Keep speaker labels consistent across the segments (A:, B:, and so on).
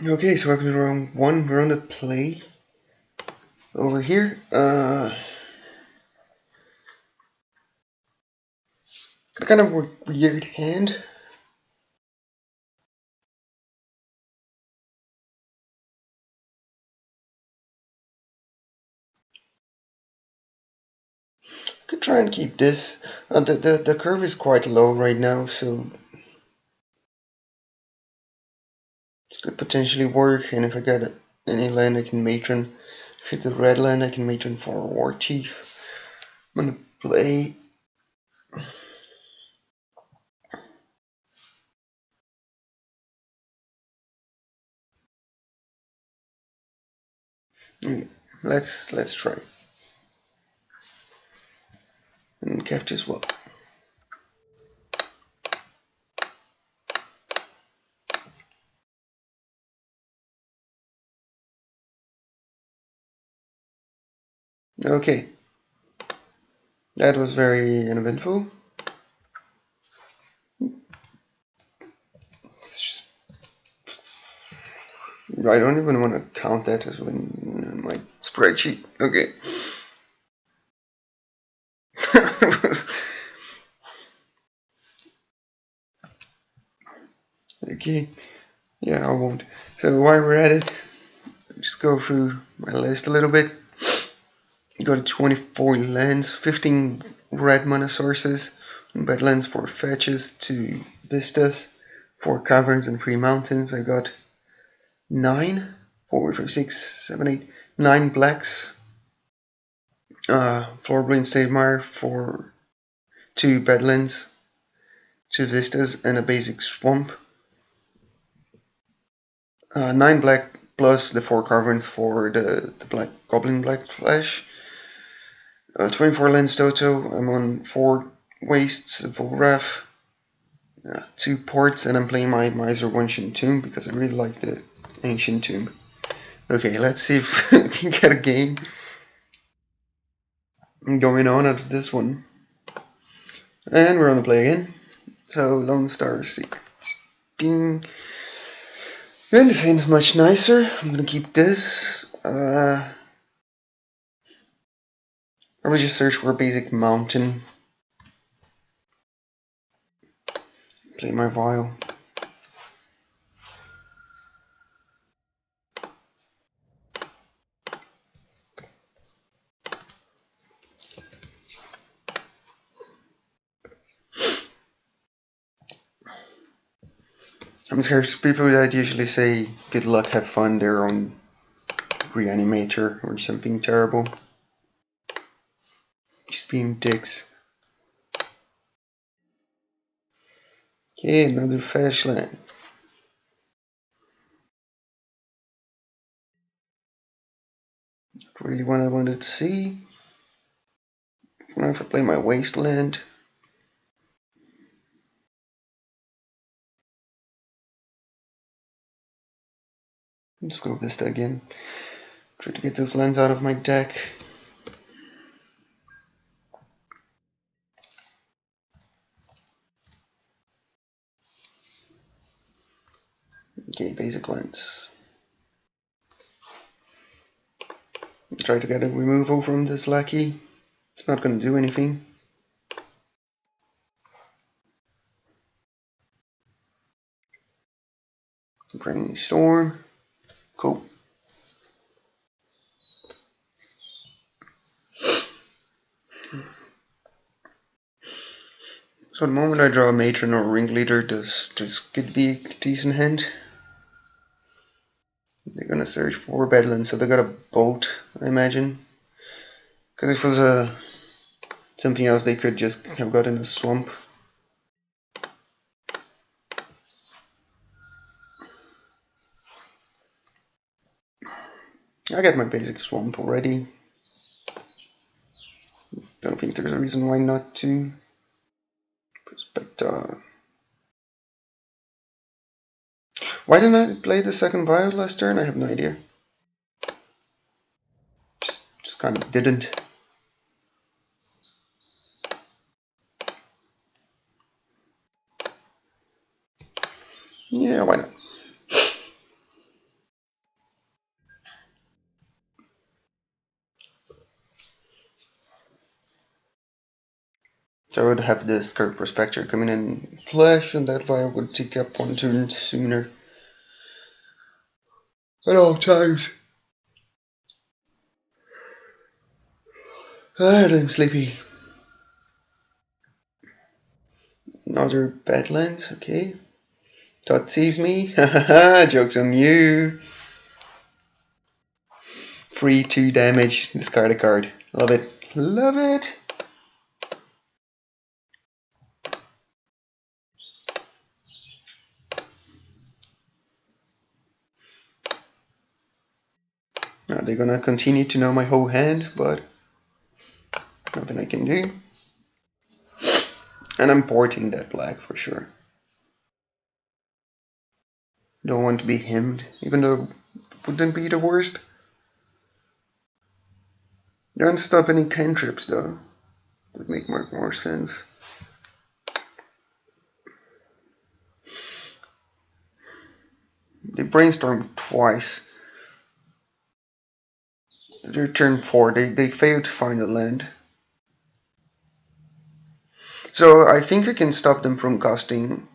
A: Okay, so after round one, we're on the play over here. Kind of a weird hand. Could try and keep this. The curve is quite low right now, so this could potentially work. And if I get any land, I can matron. If it's a red land, I can matron for a war chief. I'm gonna play. Let's try and capture as well. Okay, that was very uneventful. I don't even want to count that as in my spreadsheet. Okay. Okay, yeah, I won't. So while we're at it, just go through my list a little bit. Go to 24 lands, 15 red mana sources, badlands for fetches, 2 vistas, 4 caverns and 3 mountains. I got 9, 4, 5, 6, 7, 8, 9 blacks, Floorblade Stalemire for 2 badlands, 2 vistas, and a basic swamp. 9 black plus the 4 caverns for the black goblin black flash. 24 lands total. I'm on 4 wastes, a full wrath, 2 ports, and I'm playing my Miser Ancient Tomb because I really like the Ancient Tomb. Okay, let's see if we can get a game going on out of this one. And we're on the play again. So Lone Star Secrets. Ding. And this hand's much nicer. I'm gonna keep this. I will just search for a basic mountain. Play my vial. I'm scared people that usually say good luck, have fun, they're on Reanimator or something terrible. Just being dicks. Okay, another Fashland. Not really what I wanted to see. I'm gonna have to play my Wasteland. Let's go Vista again. Try to get those lands out of my deck. Okay, basic lands. Try to get a removal from this lackey. It's not gonna do anything. Brainstorm. Cool. So the moment I draw a matron or a ringleader, this could be a decent hand. They're gonna search for Bedlam, so they got a boat, I imagine. Because if it was something else, they could just have gotten a swamp. I got my basic swamp already. Don't think there's a reason why not to. Prospector. Why didn't I play the second Violet last turn? I have no idea. Just kind of didn't. Yeah, why not? So I would have the Scarab Prospector coming in flash, and that way I would take up one turn sooner. At all times. I'm sleepy. Another Badlands, okay. Todd sees me. Hahaha, joke's on you. 3-2 damage, discard a card. Love it. Love it. Now they're gonna continue to know my whole hand, but nothing I can do. And I'm porting that black for sure. Don't want to be hemmed, even though it wouldn't be the worst. Don't stop any cantrips though. Would make more sense. They brainstorm twice. Their turn 4, they failed to find a land. So I think I can stop them from casting.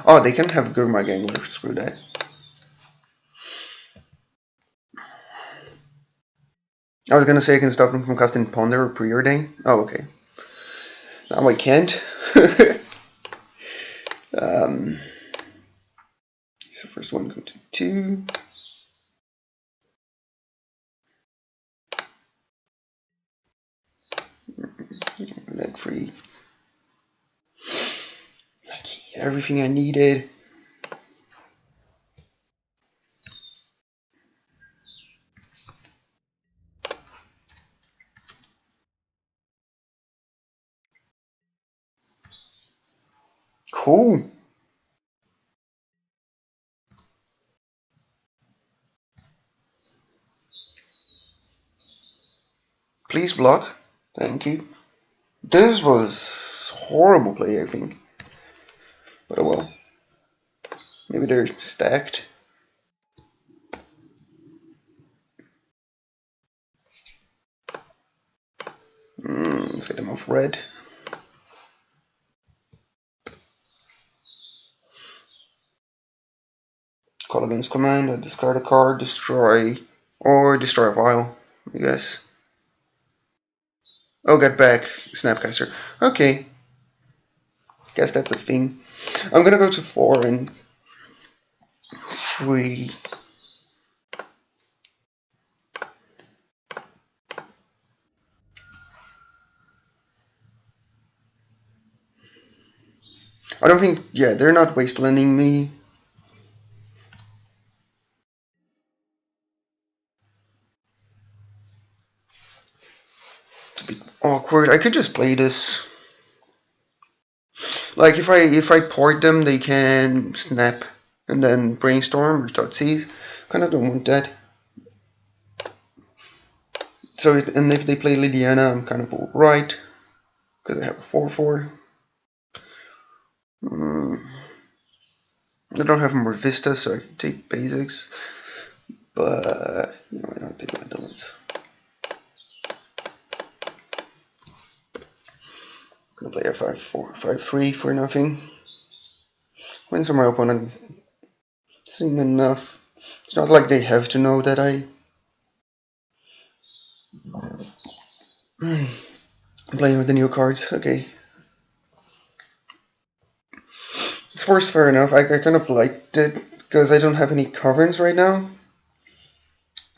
A: Oh, they can have Gurmag Angler, screw that. I was gonna say I can stop them from casting Ponder or Preordain. Oh, okay. Now I can't. So first one go to 2. Leg free. Everything I needed. Cool. Please block. Thank you. This was horrible play, I think. But oh well. Maybe they're stacked. Let's get them off red. Call against command, discard a card, destroy, or destroy a vial, I guess. Oh, get back, Snapcaster. Okay. Guess that's a thing. I'm gonna go to 4 and 3. I don't think, yeah, they're not wastelanding me. It's a bit awkward. I could just play this. Like if I port them, they can snap and then brainstorm or Thoughtseize. Kind of don't want that. So and if they play Lydiana, I'm kind of right because I have a 4/4. I don't have more Vista, so I can take basics. But no, I don't take Mandolins. Gonna play a 5/4, 5/3 for nothing. Wins for my opponent. Isn't enough. It's not like they have to know that I'm playing with the new cards. Okay. It's force fair enough. I kind of liked it because I don't have any coverings right now.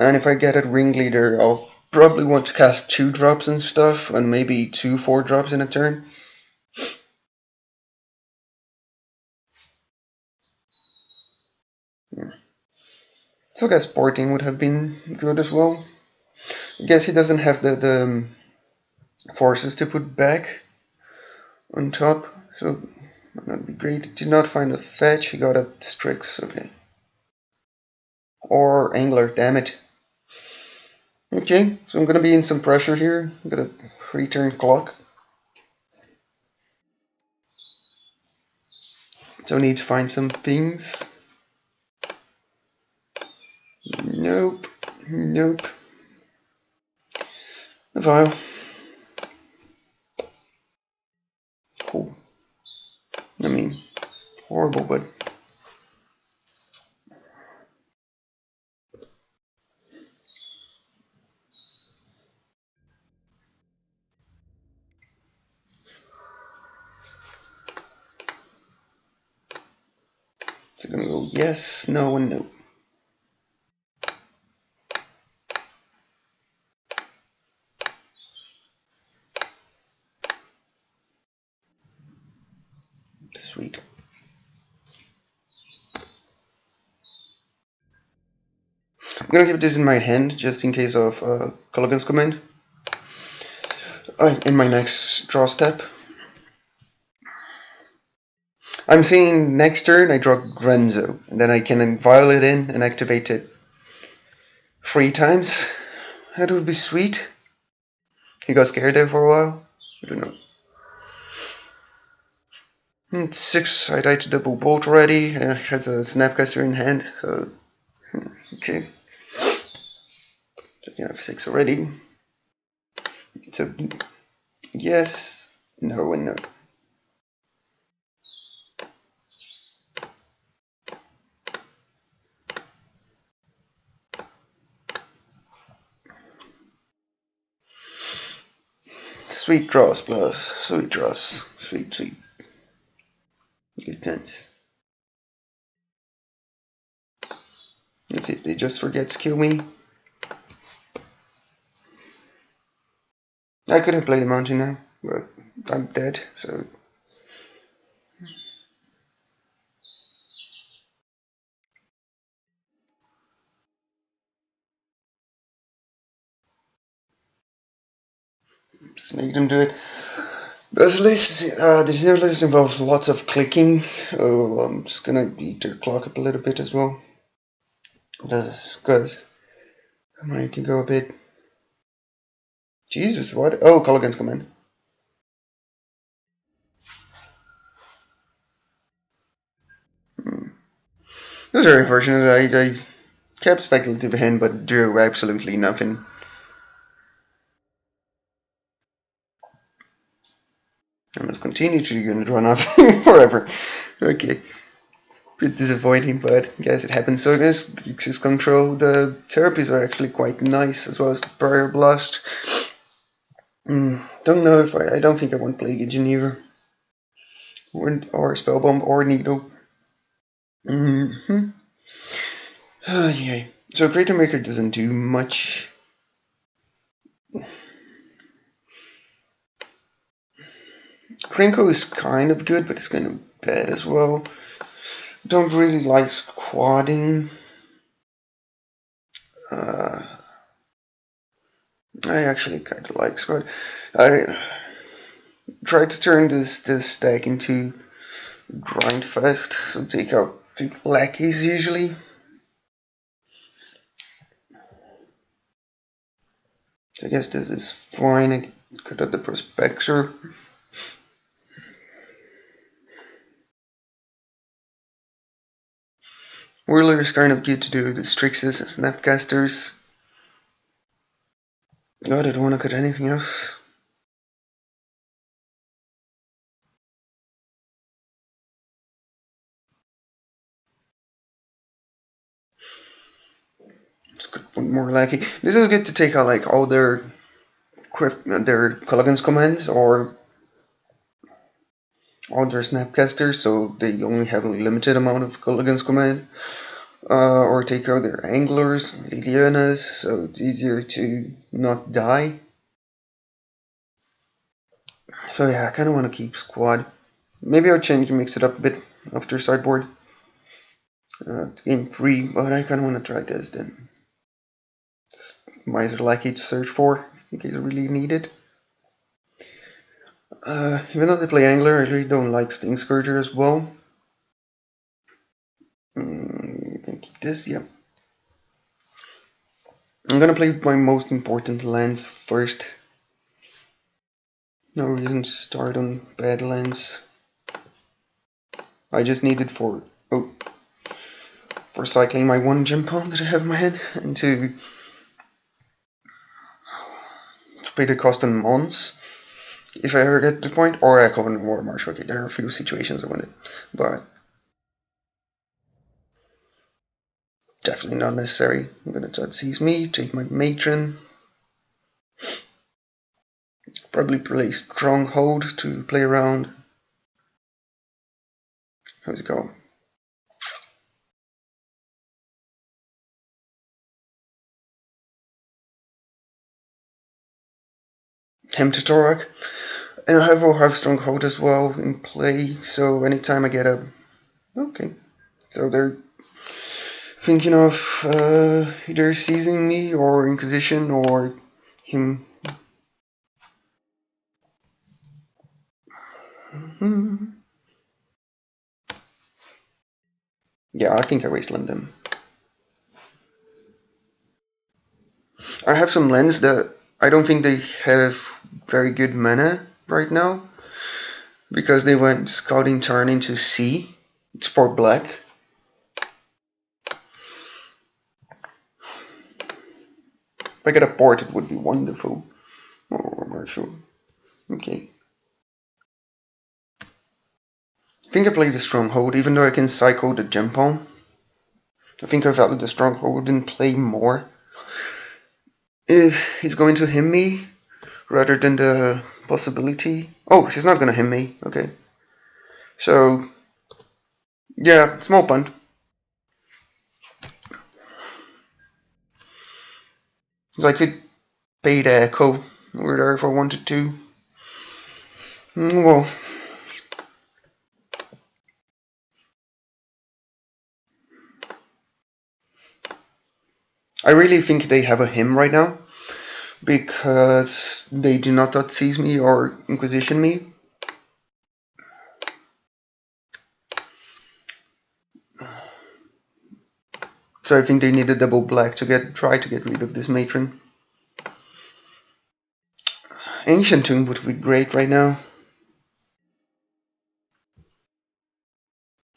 A: And if I get a Ringleader, I'll probably want to cast 2 drops and stuff, and maybe 2 4-drops in a turn. So I guess porting would have been good as well. I guess he doesn't have the forces to put back on top, so that'd be great. Did not find a fetch, he got a Strix, okay. Or Angler, damn it. Okay, so I'm gonna be in some pressure here. Got a 3-turn clock. So I need to find some things. Nope. Nope. A vial. horrible, but so I'm gonna go yes, no, and no. Sweet. I'm gonna keep this in my hand just in case of Culligan's command. In my next draw step. I'm thinking next turn I draw Grenzo, and then I can Violet in and activate it 3 times. That would be sweet. He got scared there for a while. I don't know. 6, I died to double bolt already. Has a Snapcaster in hand, so okay. So I can have 6 already. So yes, no, and no. Sweet draws, plus sweet draws, sweet, sweet. Good times. Let's see if they just forget to kill me. I could have played a mountain now, but I'm dead, so. Just make them do it. This new list involves lots of clicking. I'm just gonna beat their clock up a little bit as well. Because I can go a bit. Jesus, what? Oh, Culligan's command. This is very unfortunate. I kept speculative hand, but drew absolutely nothing. I must continue to draw nothing forever. Okay. Bit disappointing, but I guess it happens. So I guess X's control, the therapies are actually quite nice, as well as the Barrier Blast. Don't know if I don't think I want Plague Engineer. Or Spellbomb or Needle. Yeah. So Greater Maker doesn't do much. Krinko is kind of good, but it's kind of bad as well. Don't really like squatting. I actually kind of like squat. I tried to turn this deck into Grindfest, so take out the lackeys usually. I guess this is fine. I cut out the Prospector. Whirler is kind of good to do the Strixes and Snapcasters. God, I don't want to cut anything else. Let's cut one more lackey. This is good to take out like all their Culligan's commands or all their Snapcasters, so they only have a limited amount of Culligan's command. Or take out their Anglers, Lilianas, so it's easier to not die. So yeah, I kind of want to keep squad. Maybe I'll change and mix it up a bit after sideboard. Game 3, but I kind of want to try this then. Miser Lackey to search for, in case I really need it. Even though they play Angler, I really don't like Sting Scourger as well. You can keep this, yeah. I'm gonna play my most important lands first. No reason to start on bad lands. I just need it for cycling my 1 gem pawn that I have in my hand, and to pay the cost on Mons if I ever get to the point, or Echo and War March. Okay, there are a few situations I want it, but definitely not necessary. I'm gonna seize me, take my matron. Probably play Stronghold to play around. How's it go? Hemtatorak. And I will have Stronghold as well in play, so anytime I get a... Okay. So they're thinking of either seizing me or Inquisition or him. Yeah, I think I wasteland them. I have some lands that I don't think they have very good mana right now because they went Scouting Turn into C. It's for black. If I get a port, it would be wonderful. Oh, Marshall. Okay. I think I played the Stronghold, even though I can cycle the Gempalm. I think I value the Stronghold and play more. If he's going to him me, rather than the possibility... Oh, she's not gonna him me. Okay. So, yeah, small punt. So I could pay the Echo over there if I wanted to. Well, I really think they have a him right now because they do not seize me or Inquisition me. So I think they need a double black to try to get rid of this matron. Ancient Tomb would be great right now.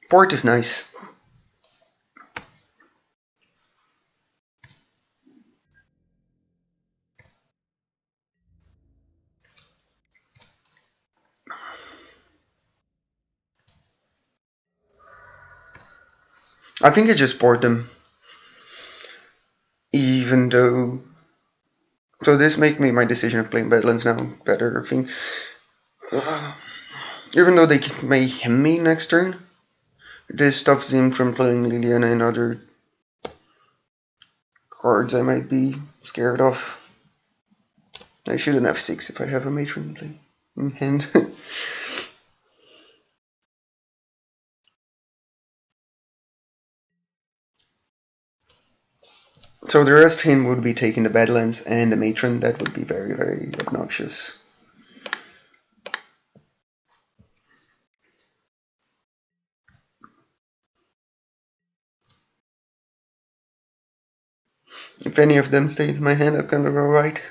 A: Port is nice. I think I just port them. Even though... So this makes me my decision of playing Badlands now better, I think. Even though they may him me next turn, this stops him from playing Liliana and other cards I might be scared of. I shouldn't have 6 if I have a matron play in hand. So the rest him would be taking the Badlands and the matron. That would be very, very obnoxious. If any of them stays in my hand, I'm gonna go right.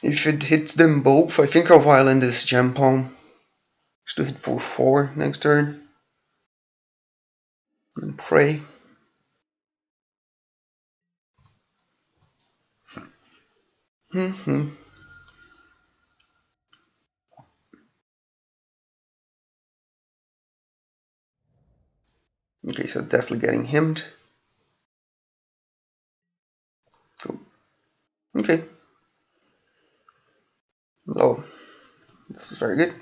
A: If it hits them both, I think I'll violent this Gempalm. Just to hit for 4 next turn. And pray. Okay, so definitely getting himmed. Cool. Okay. Low. This is very good.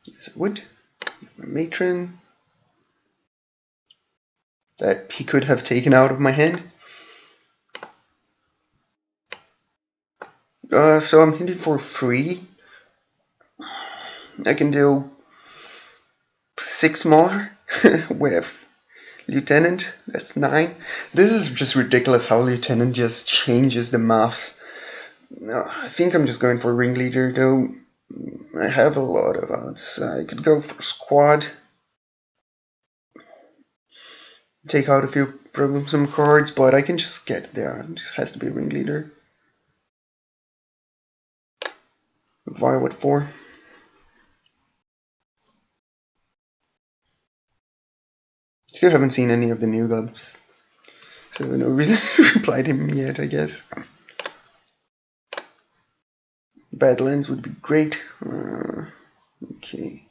A: Yes, I would. My matron. That he could have taken out of my hand. So I'm hitting for 3. I can deal 6 more with Lieutenant. That's 9. This is just ridiculous how Lieutenant just changes the maths. No, I think I'm just going for Ringleader though. I have a lot of odds. I could go for Squad. Take out a few troublesome cards, but I can just get there. It just has to be Ringleader. Violet 4. Still haven't seen any of the new gubs, so no reason to reply to him yet, I guess. Badlands would be great. Okay.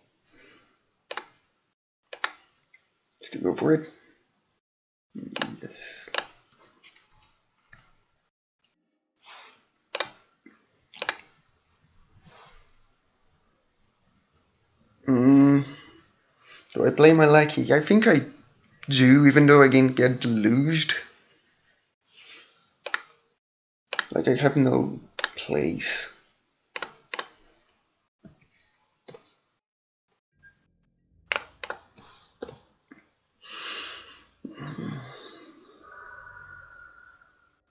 A: Just go for it. Yes. Do I play my lackey? I think I do, even though I can get deluged. Like I have no place.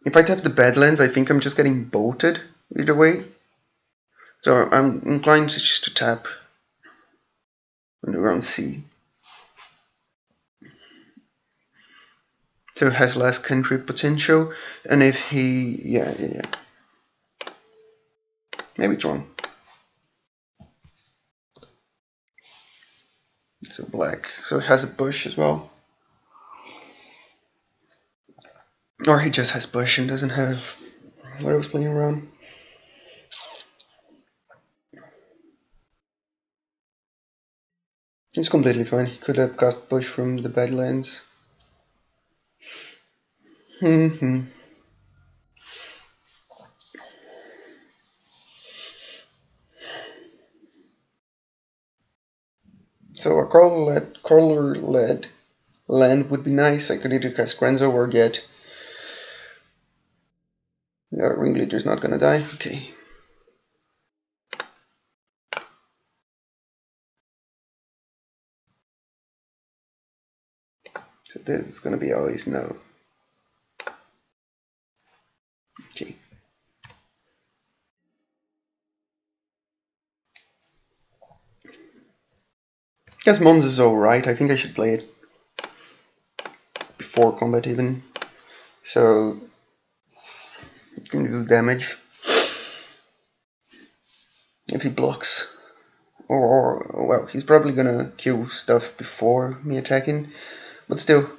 A: If I tap the Badlands, I think I'm just getting bolted either way. So I'm inclined to just to tap on the round C. So it has less country potential, and if he, yeah. Maybe it's wrong. So black. So it has a bush as well. Or he just has bush and doesn't have what I was playing around. It's completely fine. He could have cast bush from the Badlands. So a color-led land would be nice. I could either cast Grenzo or get... Ringleader's not gonna die. Okay. So this is gonna be always no. Okay. Guess Mons is alright. I think I should play it before combat even. So it can do damage if he blocks. Or well, he's probably gonna kill stuff before me attacking. But still.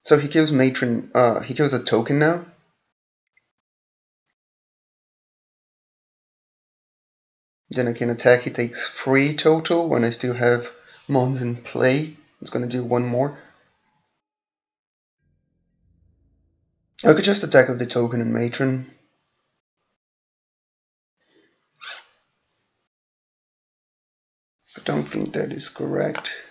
A: So he kills Matron, he kills a token now. Then I can attack, he takes 3 total when I still have Mons in play. It's gonna do 1 more. I could just attack with the token and Matron. I don't think that is correct.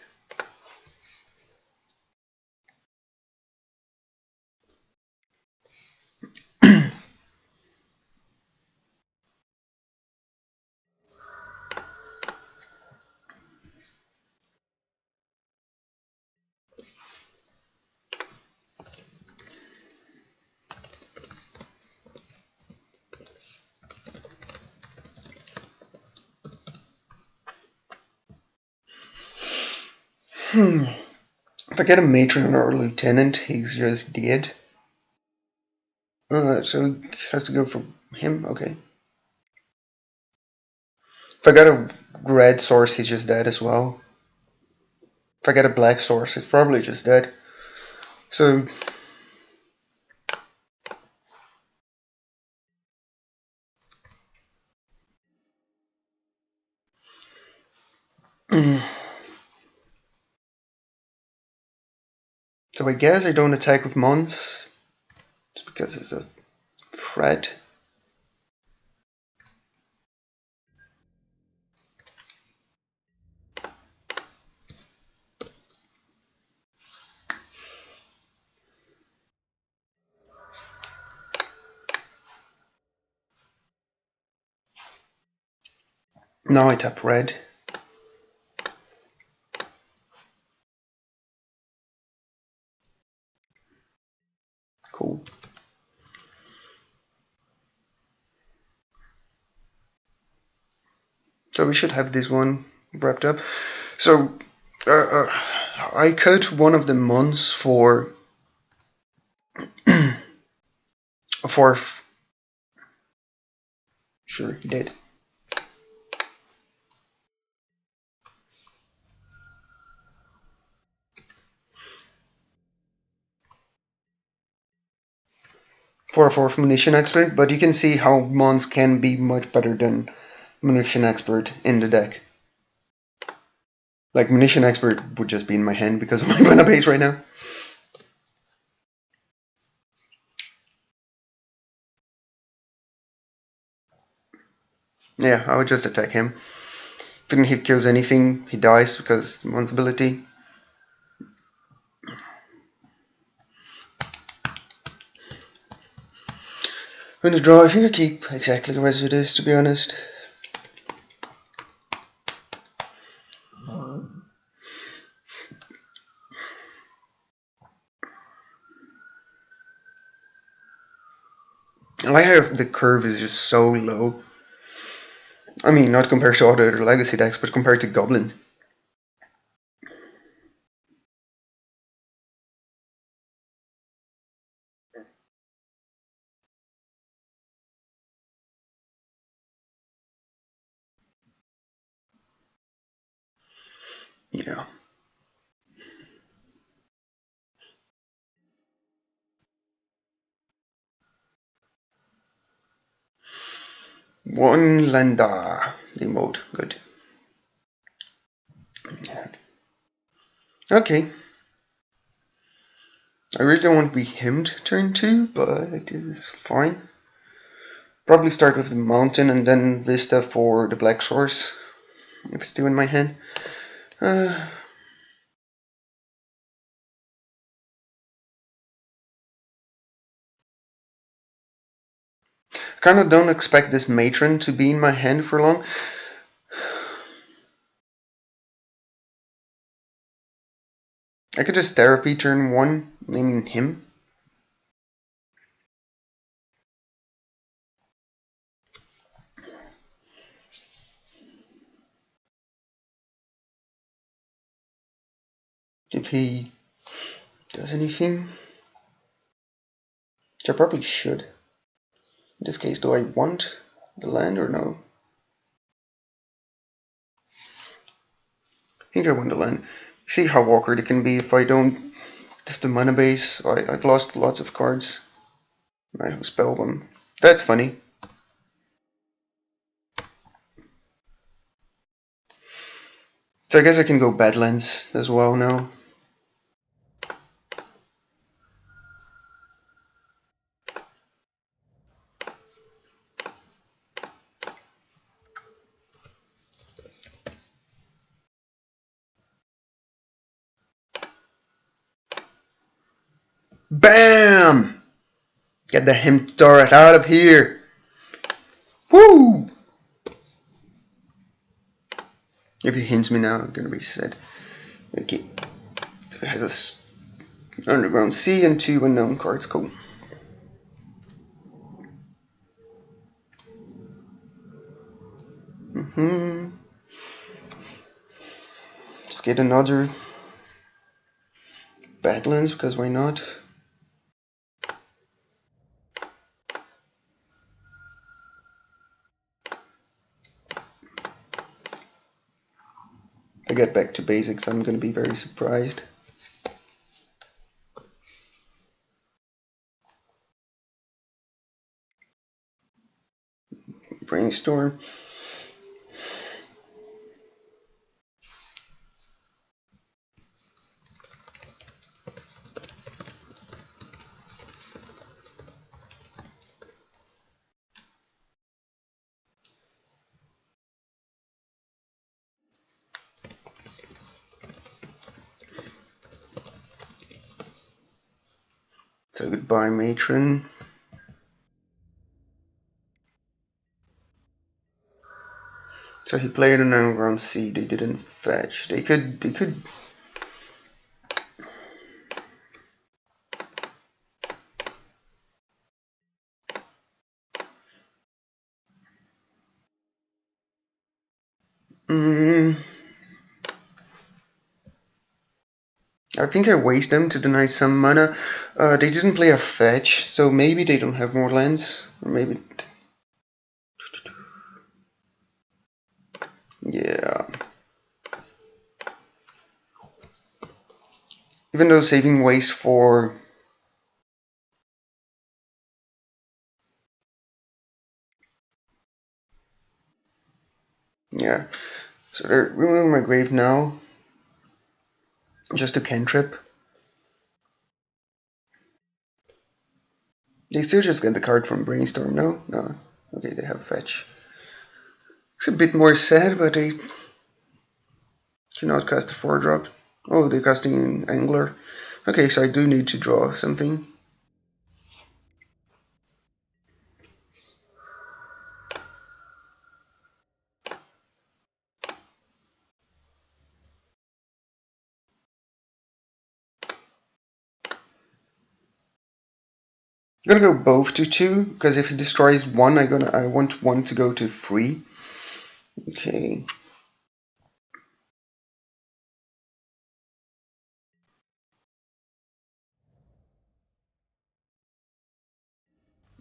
A: If I get a Matron or a Lieutenant, he's just dead. So he has to go for him, okay. If I got a red source, he's just dead as well. If I get a black source, it's probably just dead. So... So I guess I don't attack with Mons, just because it's a threat. Now I tap red. Cool. So we should have this one wrapped up. So I cut one of the Mons for for sure he did. For a 4th munition expert, but you can see how Mons can be much better than Munition Expert in the deck. Like, Munition Expert would just be in my hand because of my mana base right now. Yeah, I would just attack him. If he kills anything, he dies because one's ability. When the draw, I think I keep exactly as it is, to be honest. I like how the curve is just so low. I mean, not compared to other legacy decks, but compared to goblins. Yeah. One Landa. The mode. Good. Okay. I really don't want to be hemmed turn 2, but it is fine. Probably start with the mountain and then Vista for the black source. If it's still in my hand. Kind of don't expect this matron to be in my hand for long. I could just therapy turn 1, naming him. If he does anything, which I probably should. In this case, do I want the land or no? I think I want the land. See how awkward it can be if I don't have the mana base. I've lost lots of cards. I have Spellbomb. That's funny. So I guess I can go Badlands as well now. BAM! Get the hemp turret out of here! Woo! If he hints me now, I'm gonna be sad. Okay. So it has a Underground Sea and 2 unknown cards. Cool. Let's get another Badlands, because why not? If I get back to basics, I'm gonna be very surprised. Brainstorm. So goodbye, Matron. So he played an Underground Sea. They didn't fetch. They could. I think I waste them to deny some mana. They didn't play a fetch, so maybe they don't have more lands. Or maybe. Yeah. Even though saving waste for. Yeah. So they're removing my grave now. Just a cantrip. They still just get the card from Brainstorm, no? No. Okay, they have fetch. It's a bit more sad, but they cannot cast a 4-drop. Oh, they're casting an Angler. Okay, so I do need to draw something. I'm gonna go both to 2, because if it destroys 1, I want 1 to go to 3. Okay.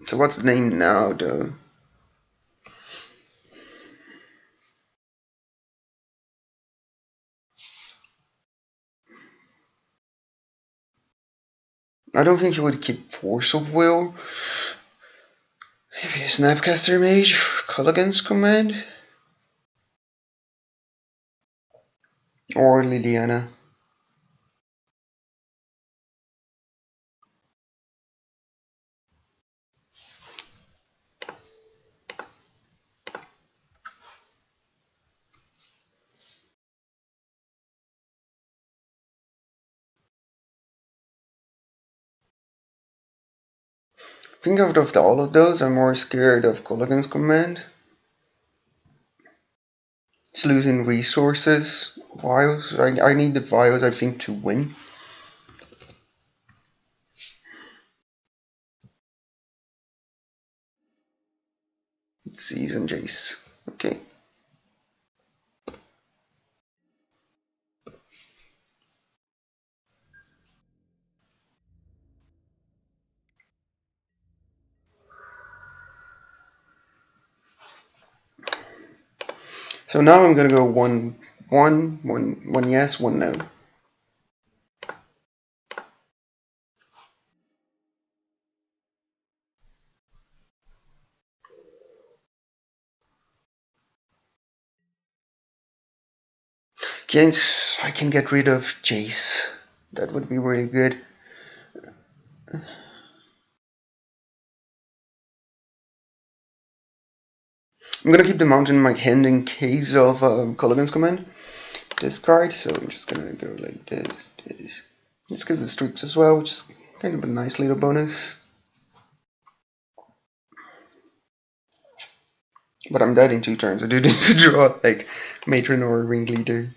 A: So what's the name now, though? I don't think you would keep Force of Will. Maybe a Snapcaster Mage, Culligan's Command, or Liliana. I think out of all of those, I'm more scared of Culligan's Command. It's losing resources. Vials. I need the vials, I think, to win. Season Jace. Okay. So now I'm gonna go one yes, one no. Yes, I can get rid of Jace. That would be really good. I'm gonna keep the mountain in my hand in case of Culligan's Command. Discard, so I'm just gonna go like this. This gives the streaks as well, which is kind of a nice little bonus. But I'm dead in 2 turns. I do need to draw like Matron or Ringleader.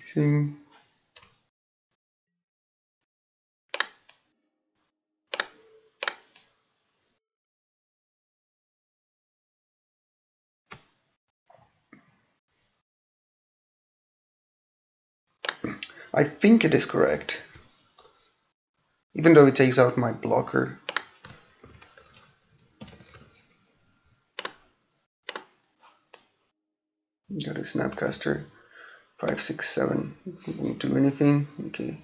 A: I think it is correct. Even though it takes out my blocker. Got a Snapcaster. 5, 6, 7. Won't do anything. Okay.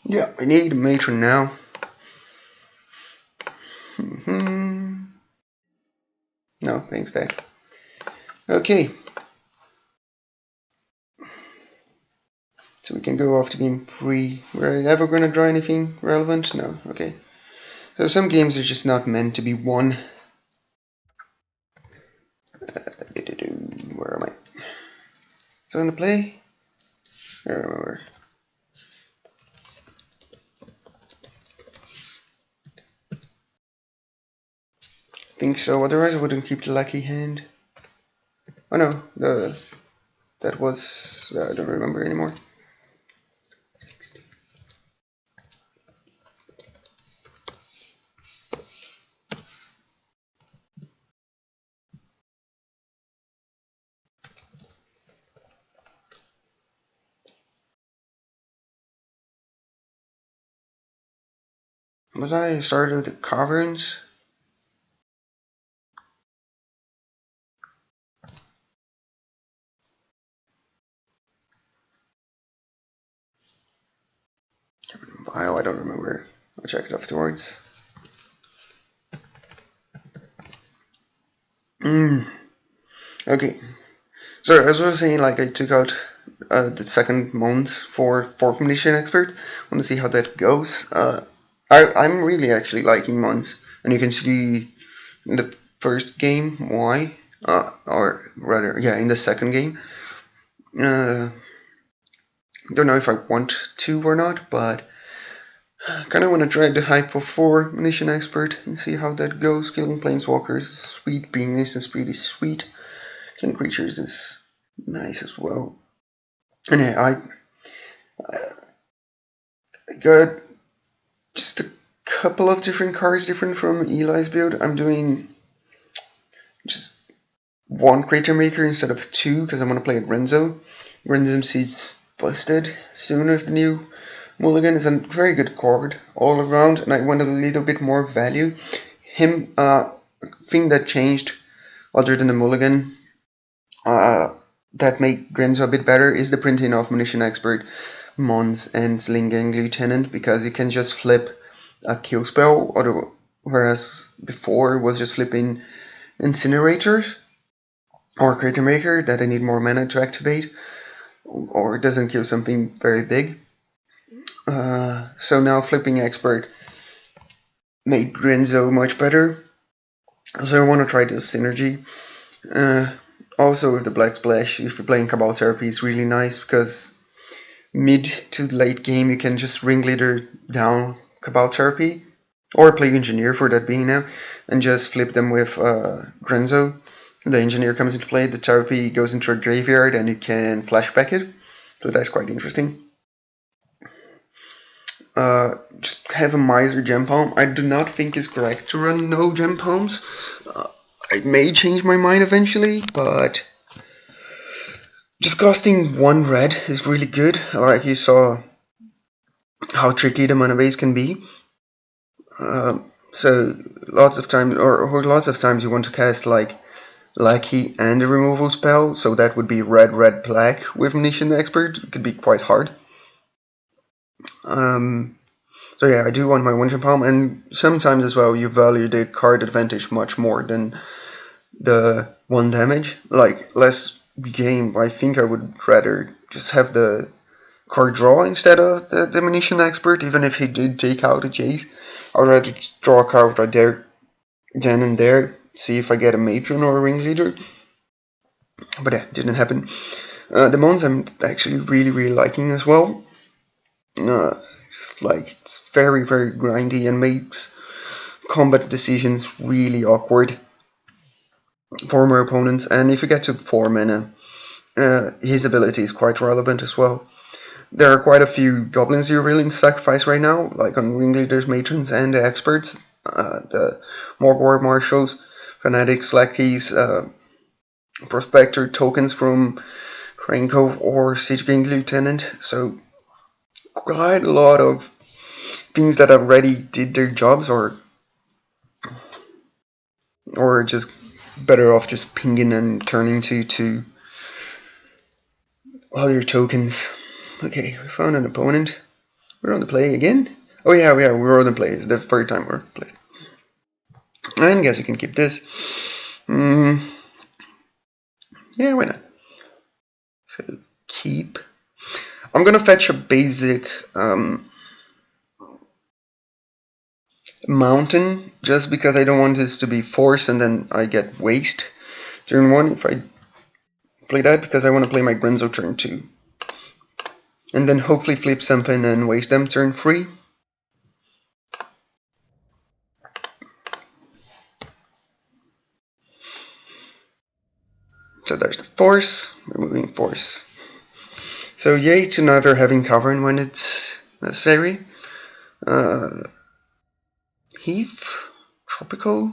A: Yeah, I need a Matron now. No, thanks, Dad. Okay. So we can go off to game 3. Were I ever gonna draw anything relevant? No. Okay. So some games are just not meant to be won. Where am I? So I'm gonna play? I don't remember. Think so, otherwise I wouldn't keep the lucky hand. Oh no, that was... I don't remember anymore. Was I started with the Caverns? I don't remember. I'll check it afterwards. Okay. So as I was saying, like I took out the second Mons for 4th Munition Expert. Want to see how that goes. I'm really actually liking Mons, and you can see in the first game why, or rather, yeah, in the second game. Don't know if I want to or not, but kind of want to try the Hypo 4 Munition Expert and see how that goes. Killing Planeswalkers, sweet. Being instant speed is sweet. Killing creatures is nice as well. And yeah, I got just a couple of different cards different from Eli's build. I'm doing just one Creature Maker instead of two because I want to play at Renzo. Random Seeds Busted soon with the new Mulligan is a very good card all around, and I want a little bit more value. Thing that changed other than the Mulligan that made Renzo a bit better is the printing of Munition Expert, Mons, and Sling Gang Lieutenant, because you can just flip a kill spell, whereas before it was just flipping Incinerators or Creature Maker that I need more mana to activate, or it doesn't kill something very big. So now flipping Expert made Renzo much better. So I want to try this synergy. Also with the Black Splash, if you're playing Cabal Therapy, it's really nice because mid to late game you can just Ringleader down Cabal Therapy, or play Engineer for that being now, and just flip them with Grenzo. The Engineer comes into play, the Therapy goes into a graveyard, and you can flashback it. So that's quite interesting. Just have a Miser Gem Palm. I do not think it's correct to run no Gem Palms. I may change my mind eventually, but just costing 1 red is really good. Like you saw how tricky the mana base can be. So lots of times, or lots of times, you want to cast like Lackey and a removal spell. So that would be red, black with Munition Expert. It could be quite hard. So yeah, I do want my 1 Gem Palm, and sometimes as well you value the card advantage much more than the 1 damage. Like last game, I think I would rather just have the card draw instead of the Munition Expert, even if he did take out a Jace. I'd rather just draw a card right there, then and there, see if I get a Matron or a Ringleader. But yeah, didn't happen. The Mons I'm actually really liking as well. It's very grindy and makes combat decisions really awkward for my opponents. And if you get to 4 mana, his ability is quite relevant as well. There are quite a few goblins you're willing to sacrifice right now, like on Ringleaders, Matrons, and the Experts. The Morgwar Marshals, Fanatics, Lackeys, Prospector tokens from Krenko or Siege Gang Lieutenant. So quite a lot of things that already did their jobs, or just better off just pinging and turning to other tokens. Okay, we found an opponent. We're on the play again. Oh yeah, we're on the play. It's the third time we're playing. I guess you can keep this. Yeah, why not? So keep. I'm gonna fetch a basic mountain just because I don't want this to be forced and then I get waste turn 1 if I play that, because I want to play my Grenzo turn 2. And then hopefully flip something and waste them turn 3. So there's the force, removing force. So yay to never having covering when it's necessary. Heath, Tropical,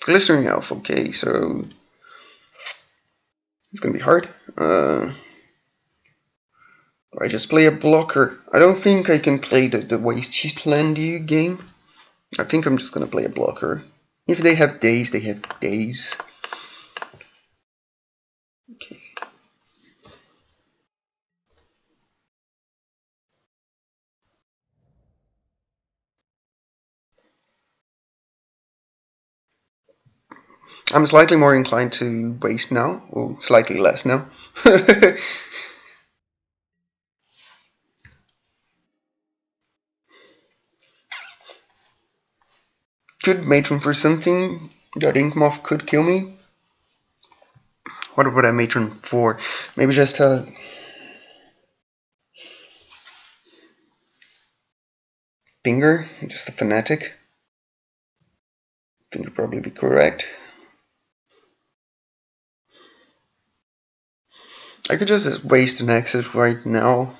A: Glistering Elf, okay, so it's gonna be hard. I just play a blocker. I don't think I can play the Waste Land game. I think I'm just gonna play a blocker. If they have days, they have days. Okay. I'm slightly more inclined to waste now, or slightly less now. Could matron for something. That Inkmoth could kill me. What would I matron for? Maybe just a Pinger, just a fanatic. I think you'd probably be correct. I could just waste an access right now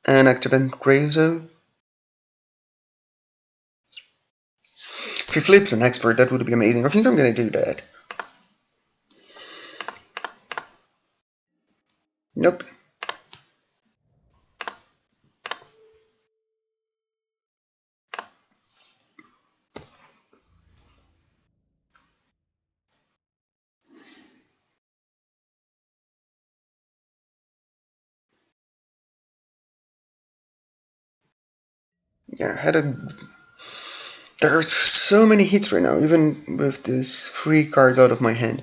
A: and activate Greyzo. If he flips an expert, that would be amazing. I think I'm gonna do that. Nope. Yeah, I had a. There are so many hits right now, even with these 3 cards out of my hand.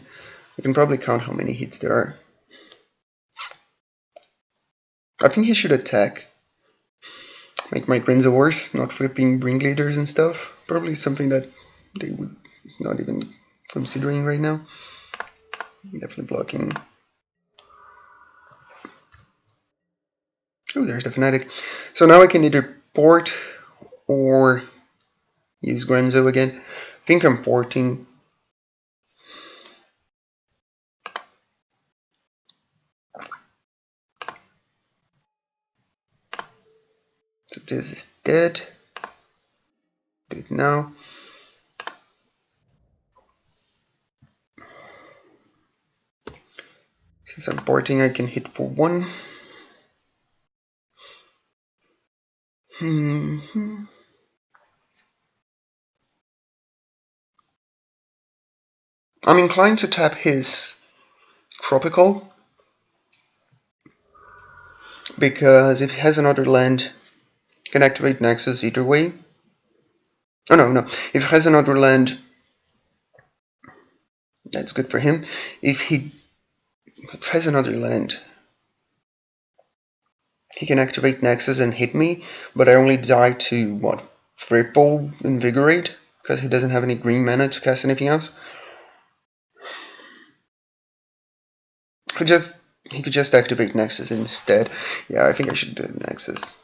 A: I can probably count how many hits there are. I think he should attack. Make my Grenzo worse, not flipping Bring Leaders and stuff. Probably something that they would not even considering right now. Definitely blocking. Oh, there's the Fanatic. So now I can either port or use Grenzo again. I think I'm porting. So this is dead. Do it now. Since I'm porting, I can hit for 1. I'm inclined to tap his Tropical, because if he has another land, he can activate Nexus either way. Oh no, if he has another land, that's good for him. If he has another land, he can activate Nexus and hit me, but I only die to, what, triple Invigorate? Because he doesn't have any green mana to cast anything else. He could just activate Nexus instead. Yeah, I think I should do Nexus.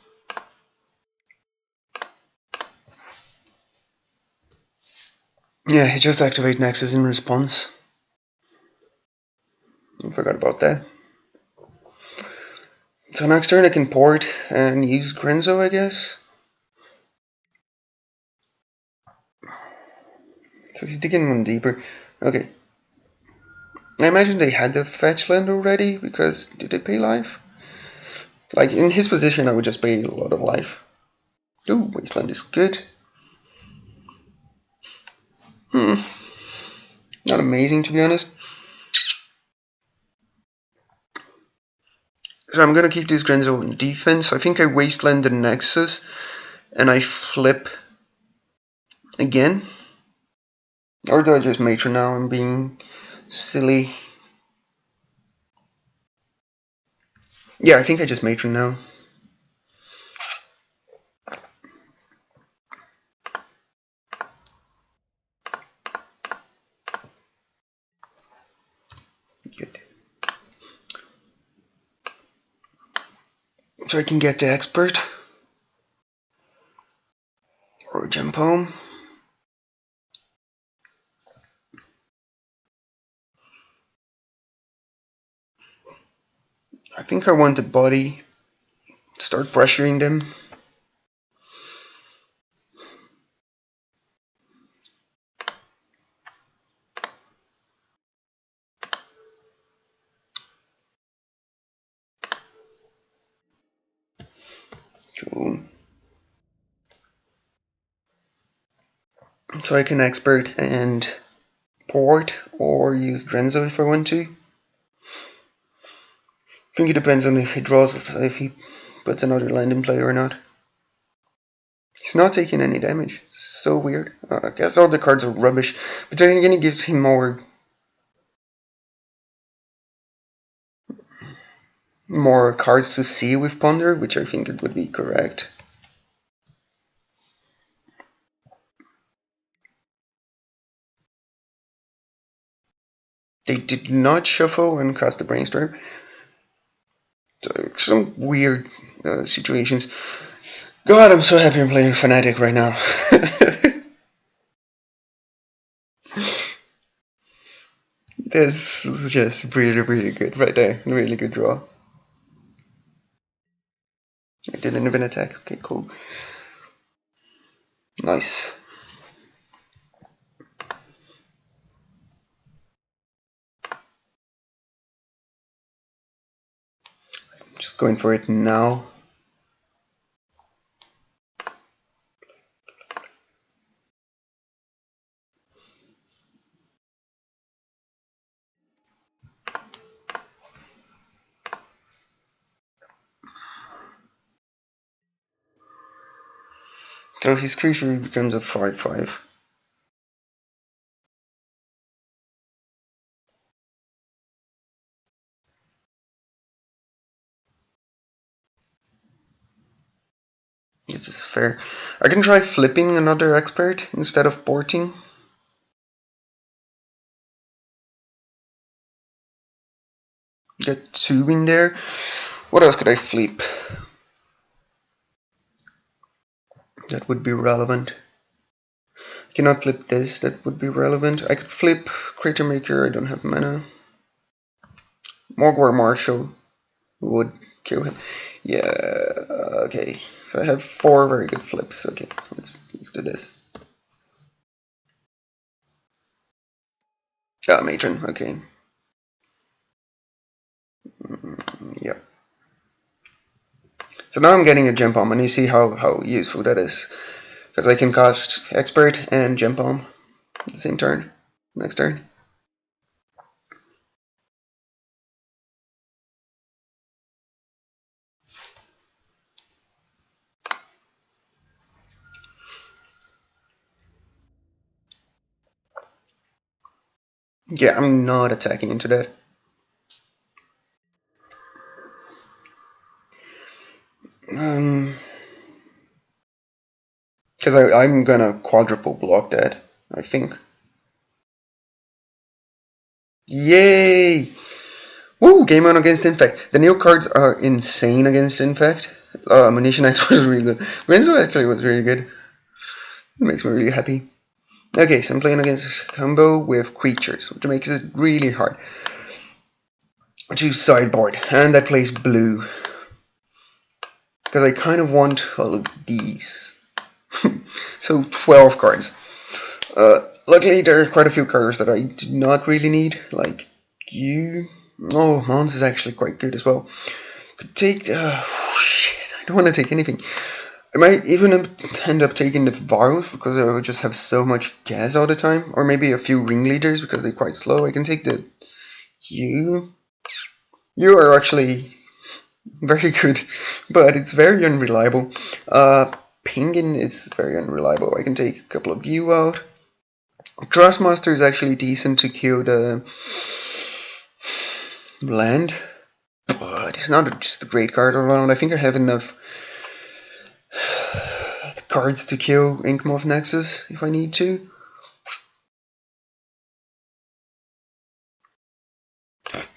A: Yeah, he just activate Nexus in response. I forgot about that. So next turn I can port and use Grenzo, I guess. So he's digging one deeper. Okay. I imagine they had the fetch land already, because did they pay life? Like, in his position, I would just pay a lot of life. Ooh, Wasteland is good. Not amazing, to be honest. So I'm gonna keep this Grenzo in defense. I think I Wasteland the Nexus, and I flip again. Or do I just Matron now? I'm being silly. Yeah, I think I just Matron now. Good. So I can get the Expert. Or jump home. I think I want the body. Start pressuring them. Cool. So I can Expert and port or use Grenzo if I want to. I think it depends on if he draws, if he puts another land in play or not. He's not taking any damage. It's so weird. I guess all the cards are rubbish. But then again, it gives him more cards to see with Ponder, which I think it would be correct. They did not shuffle and cast the Brainstorm. So, some weird situations. God, I'm so happy I'm playing Fnatic right now. This is just really, really good right there. Really good draw. I didn't even attack. Okay, cool. Nice. Just going for it now. So his creature becomes a 5/5. This is fair. I can try flipping another expert instead of porting. Get 2 in there. What else could I flip? That would be relevant. I cannot flip this, that would be relevant. I could flip Creature Maker, I don't have mana. Mogwai Marshal would kill him. Yeah, okay. So I have 4 very good flips. Okay, let's do this. Ah, Matron, okay. Yep. So now I'm getting a Gem Bomb, and you see how useful that is. Because I can cast Expert and Gem Bomb at the same turn. Next turn. Yeah, I'm not attacking into that. Because I'm gonna quadruple block that, I think. Yay! Woo! Game on against Infect. The new cards are insane against Infect. Munition X was really good. Renzo actually was really good. It makes me really happy. Okay, so I'm playing against a combo with creatures, which makes it really hard to sideboard. And I plays blue. Because I kind of want all of these. So 12 cards. Luckily, there are quite a few cards that I do not really need, like you. Oh, Mons is actually quite good as well. Could take. Shit, I don't want to take anything. I might even end up taking the Varus because I would just have so much gas all the time, or maybe a few ringleaders because they're quite slow. I can take the you. You are actually very good, but it's very unreliable. Pingin is very unreliable. I can take a couple of you out. Trustmaster is actually decent to kill the land, but it's not just a great card around. I think I have enough cards to kill Inkmoth Nexus if I need to.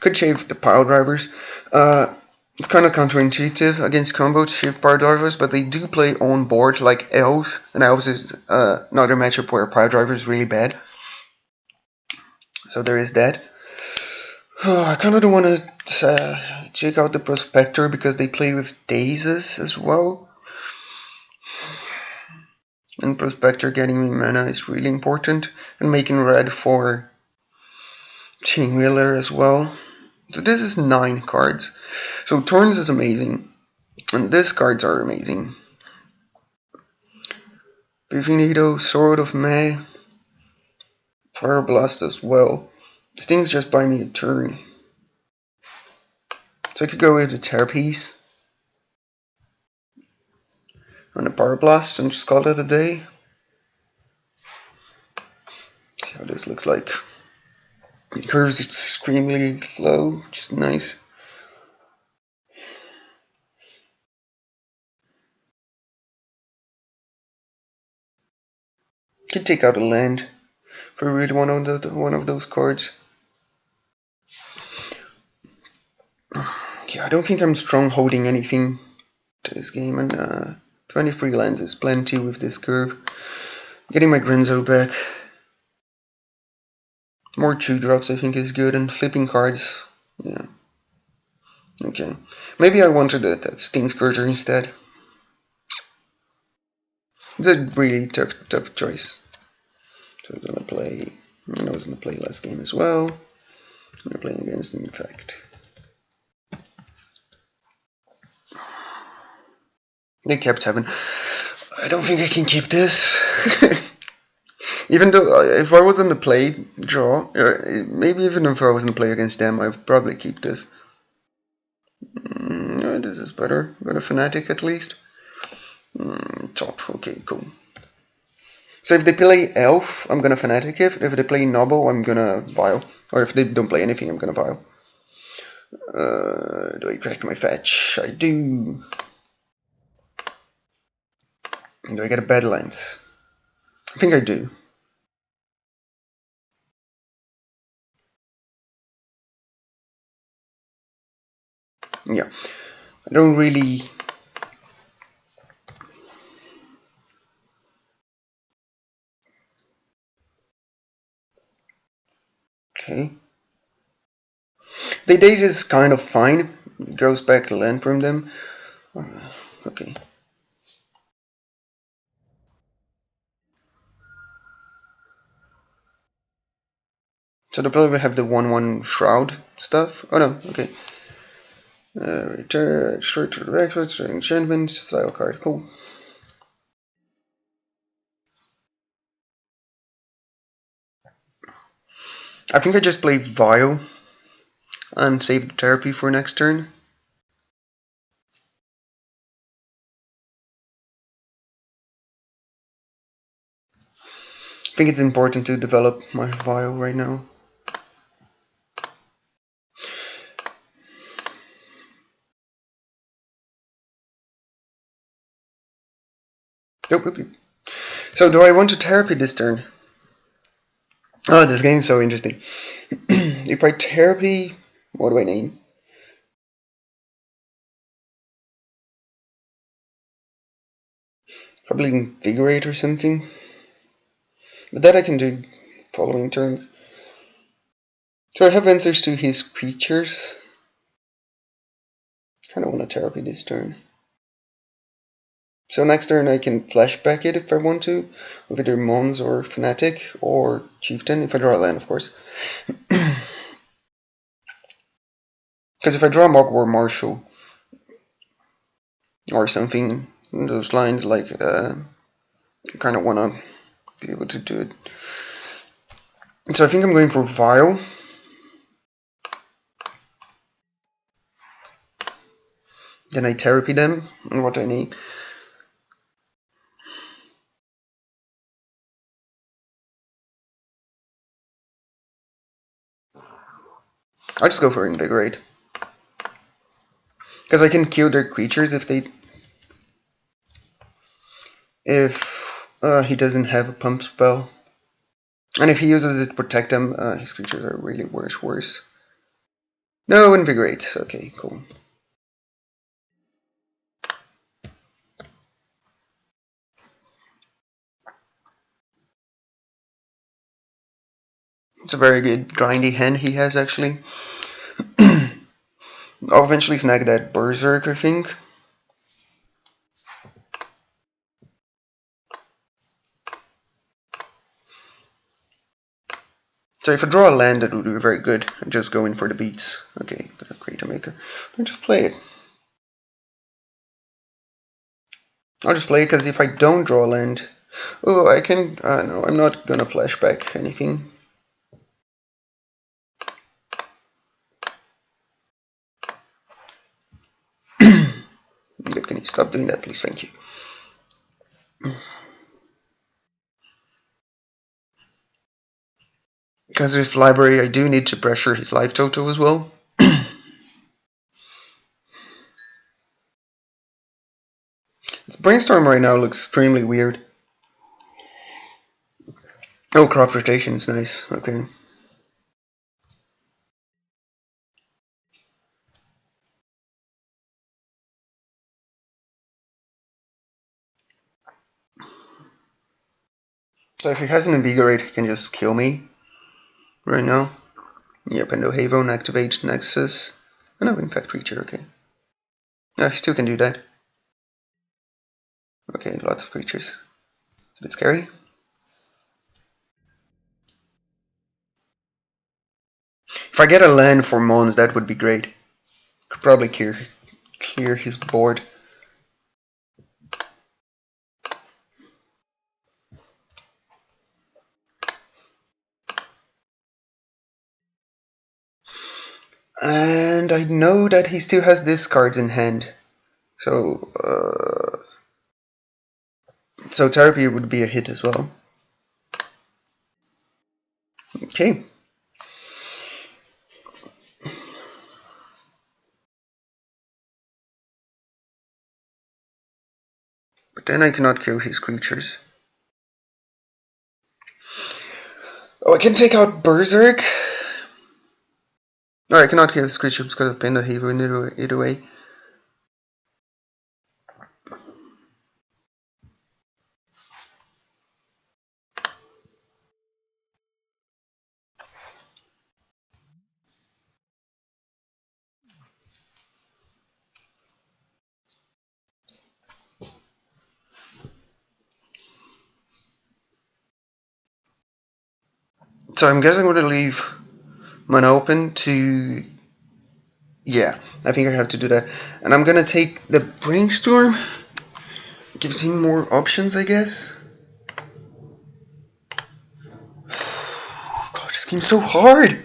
A: Could shave the pile drivers. It's kind of counterintuitive against combo to shave pile drivers, but they do play on board like elves, and elves is another matchup where pile driver is really bad. So there is that. I kind of don't want to check out the Prospector because they play with Dazes as well. And Prospector getting me mana is really important. And making red for Chainwheeler as well. So this is 9 cards. So Turns is amazing. And these cards are amazing. Bifinito, Sword of May, Fire Blast as well. These things just buy me a turn. So I could go with the Terrapiece. on a Power Blast and just call it a day. See how this looks like. It curves extremely low, which is nice. Could take out a land if I really want one of those cards. Yeah, I don't think I'm strong holding anything to this game, and 23 lands is plenty with this curve. Getting my Grenzo back. More 2-drops I think is good, and flipping cards, yeah. Okay. Maybe I wanted that Sting Scourger instead. It's a really tough choice. So I'm gonna play, and I was gonna play last game as well. I'm gonna play against him, in fact. They kept 7. I don't think I can keep this. Even though if I was on the play draw, maybe even if I was on the play against them, I'd probably keep this. This is better. Got a Fanatic at least. Top. Okay, cool. So if they play Elf, I'm gonna Fanatic it. If they play Noble, I'm gonna Vial. Or if they don't play anything, I'm gonna Vial. Do I crack my fetch? I do. Do I get a Badlands? I think I do. Yeah. I don't really... Okay. The Daze is kind of fine. It goes back to land from them. Okay. So the player will have the 1/1 Shroud stuff. Oh no, okay. Return, short to the backwards, enchantment, style card, cool. I think I just play Vial and save the therapy for next turn. I think it's important to develop my Vial right now. Nope. So do I want to therapy this turn? Oh, this game's so interesting. If I therapy, what do I name? Probably Invigorate or something. But that I can do following turns. So I have answers to his creatures. I don't want to therapy this turn. So next turn I can flashback it if I want to, with either Mons or Fanatic or Chieftain, if I draw a land, of course. Because if I draw Mogwar Marshal or something in those lines, like, I kind of want to be able to do it. So I think I'm going for Vial. Then I therapy them, and what I need. I'll just go for Invigorate. Because I can kill their creatures if he doesn't have a pump spell. And if he uses it to protect them, his creatures are really worse. No, Invigorate. Okay, cool. It's a very good grindy hand he has, actually. I'll eventually snag that Berserk, I think. So if I draw a land, that would be very good. I'm just going for the beats. Okay, gonna create a maker. I'll just play it. I'll just play it because if I don't draw a land... Oh, I can... no, I'm not gonna flashback anything. Can you stop doing that, please? Thank you. Because with library, I do need to pressure his life total as well. His brainstorm right now looks extremely weird. Oh, crop rotation is nice. Okay. So if he has an invigorate, he can just kill me right now. Yep, Pendohaven, activate Nexus. Oh, no, infect creature, okay. Yeah, he still can do that. Okay, lots of creatures. It's a bit scary. If I get a land for Mons, that would be great. Could probably clear his board. And I know that he still has these cards in hand. So, so therapy would be a hit as well. Okay. But then I cannot kill his creatures. Oh, I can take out Berserk. No, I cannot kill his creatures because of Pendohaven either way. So I'm guessing I'm going to leave mana open to... Yeah, I think I have to do that. And I'm going to take the Brainstorm. Gives him more options, I guess. God, this game's so hard!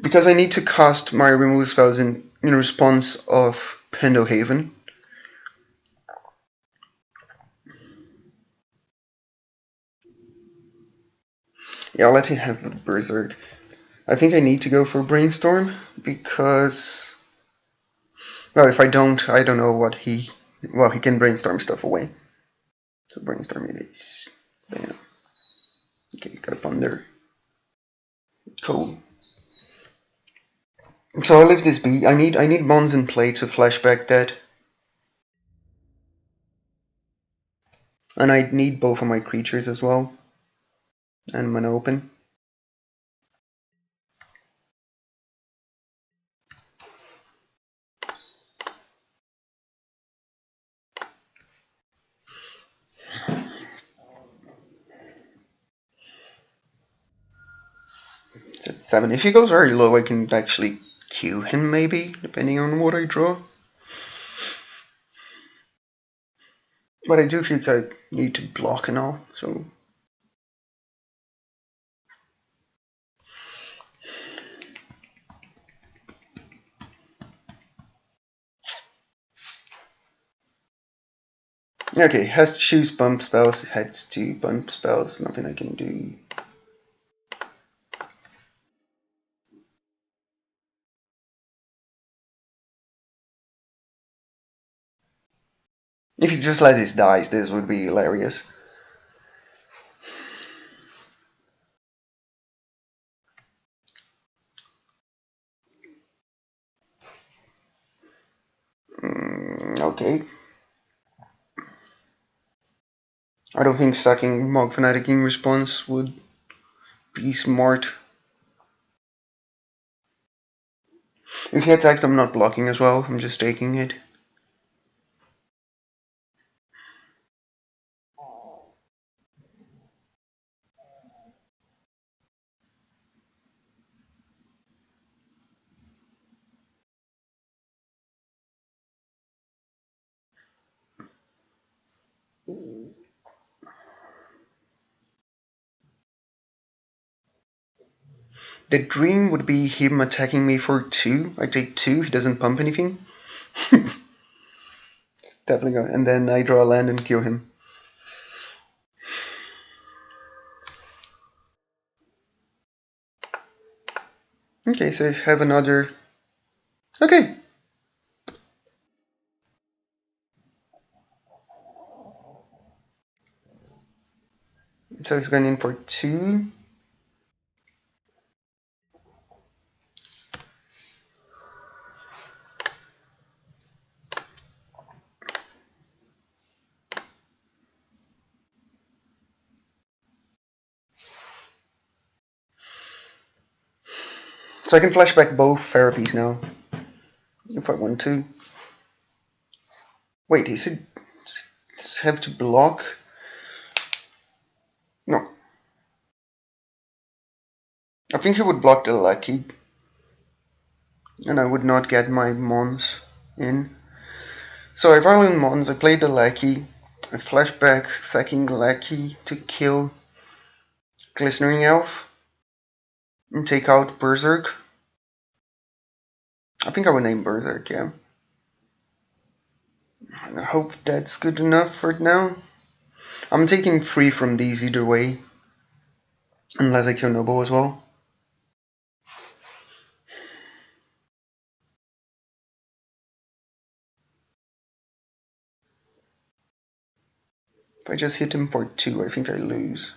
A: Because I need to cast my remove spells in response of Pendohaven. Yeah, I'll let him have Berserk. I think I need to go for Brainstorm because... Well, if I don't know what he... Well, he can Brainstorm stuff away. So Brainstorm it is. Bam. Okay, got a Ponder. Cool. So I'll leave this be. I need Mons in play to flashback that. And I need both of my creatures as well. And mana open. It's at 7. If he goes very low, I can actually Q him maybe, depending on what I draw. But I do think I need to block and all, so... Okay, has to choose bump spells, heads to bump spells, nothing I can do. If he just let his dice, this would be hilarious. Okay. I don't think sacking Mog Fanatic in response would be smart. If he attacks, I'm not blocking as well, I'm just taking it. The dream would be him attacking me for 2. I take 2, he doesn't pump anything. Definitely go. And then I draw a land and kill him. Okay, so I have another. Okay. So he's going in for 2. So I can flashback both therapies now, if I want to. Wait, is it have to block? No. I think he would block the Lackey, and I would not get my Mons in. So I roll in Mons, I play the Lackey, I flashback sacking Lackey to kill Glistening Elf, and take out Berserk. I think I would name Berserk, yeah. I hope that's good enough for now. I'm taking 3 from these either way, unless I kill Noble as well. If I just hit him for 2, I think I lose.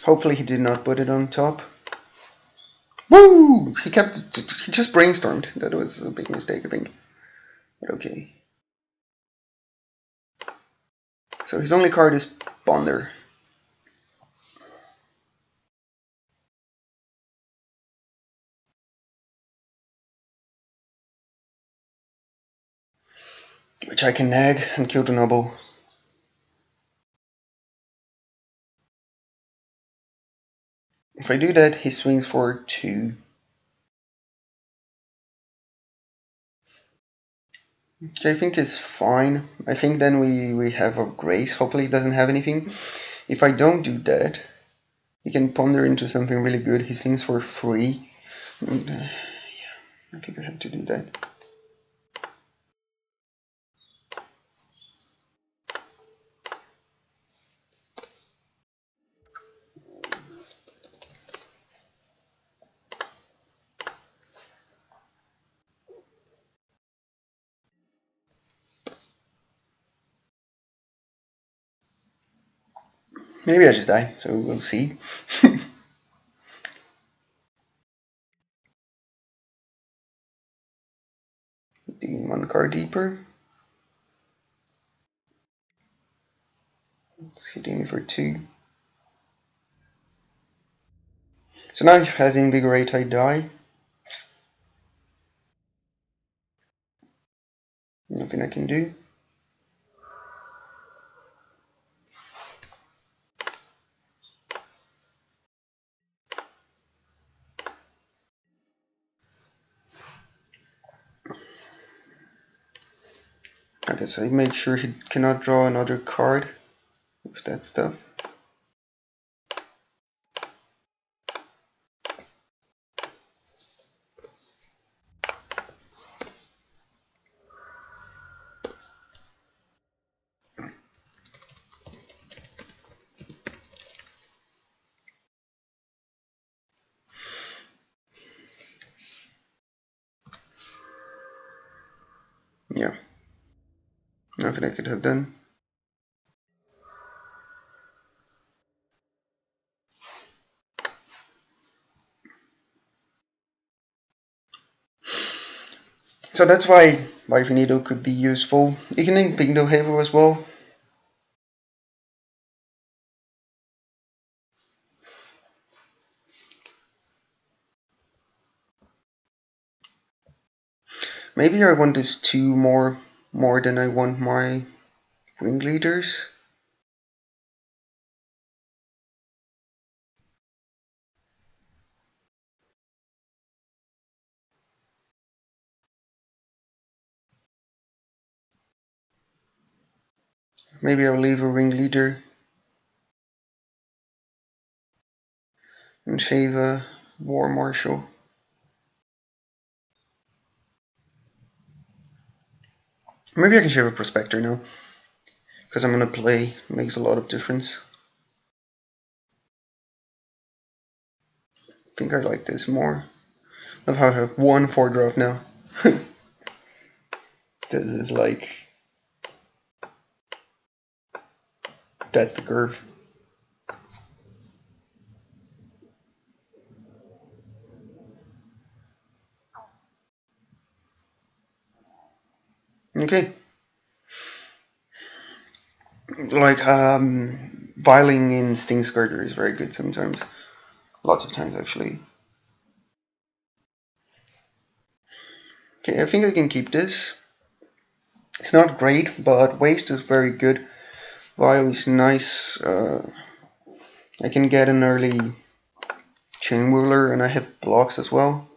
A: Hopefully he did not put it on top. Woo! He just brainstormed. That was a big mistake, I think. But okay. So his only card is Ponder. Which I can nag and kill the Noble. If I do that, he swings for 2. Which I think is fine. I think then we have a Grace. Hopefully he doesn't have anything. If I don't do that, he can ponder into something really good. He swings for 3. And, yeah, I think I have to do that. Maybe I just die, so we'll see. Digging 1 card deeper. It's hitting me for 2. So now if he has Invigorate, I die. Nothing I can do. I guess I make sure he cannot draw another card with that stuff. Yeah, nothing I could have done. So that's why Bifinido could be useful. You can name Pigno Haver as well. Maybe I want this 2 more than I want my ringleaders. Maybe I'll leave a ringleader and shave a war marshal. Maybe I can shave a prospector now, because I'm gonna play. It makes a lot of difference. I think I like this more. Of how I have one 4-drop now. This is like, that's the curve. Okay. Like, viling in Stingskirter is very good sometimes. Lots of times, actually. Okay, I think I can keep this. It's not great, but waste is very good. Vile is nice. I can get an early chain whirler, and I have blocks as well.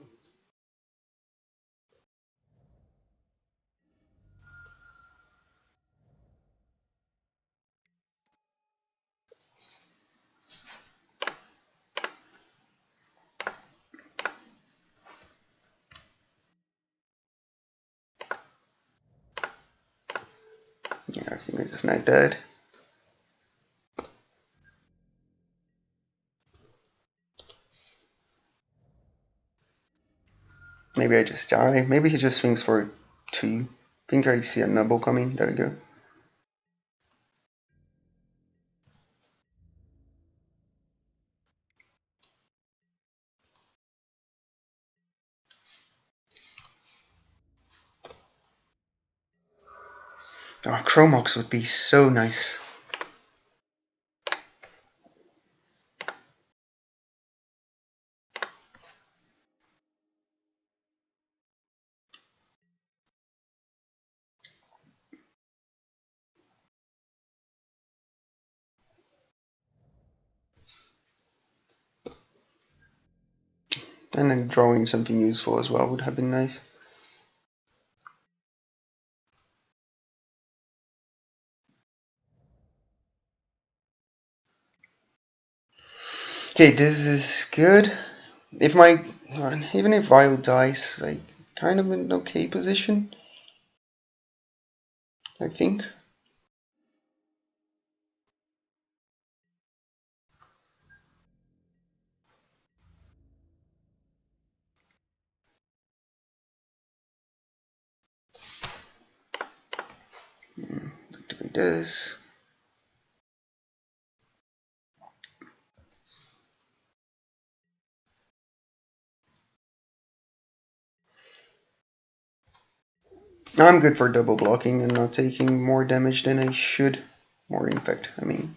A: Yeah, I think I just snagged that. Maybe I just die. Maybe he just swings for 2. I think I see a nubble coming. There we go. Oh, Chromox would be so nice. And then drawing something useful as well would have been nice. Okay, this is good. If my even if Vile dies, like kind of in an okay position, I think. Activate this. I'm good for double blocking and not taking more damage than I should. More infect, I mean.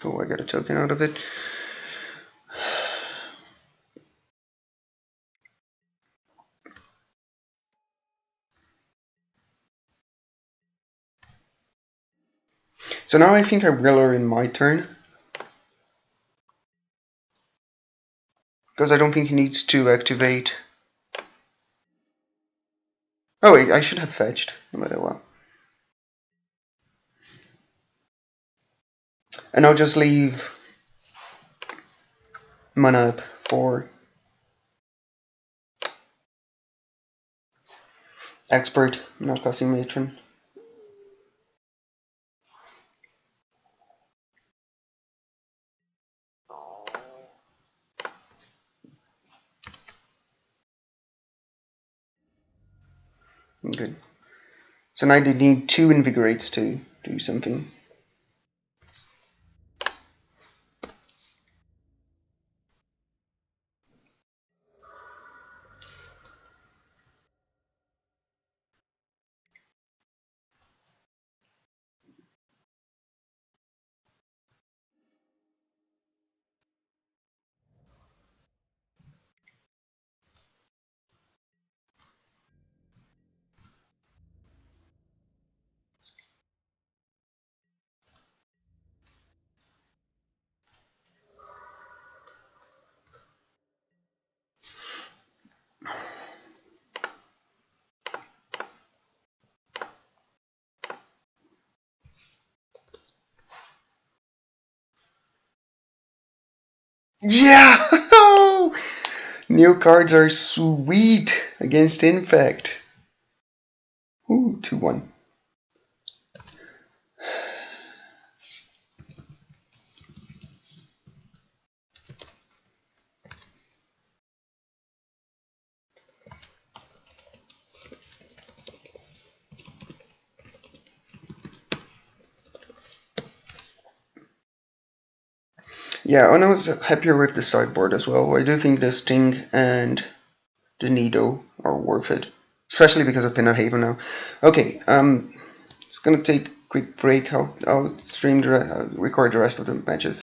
A: Oh, I got a token out of it. So now I think I will her in my turn. Because I don't think he needs to activate. Oh wait, I should have fetched, no matter what. And I'll just leave mana up for expert, not casting matron. Good. So now they need 2 invigorates to do something. Yeah! New cards are sweet against Infect. Ooh, 2-1. Yeah, and I was happier with the sideboard as well. I do think the Sting and the Nido are worth it, especially because of Pinna Haven now. Okay, it's gonna take a quick break. I'll record the rest of the matches.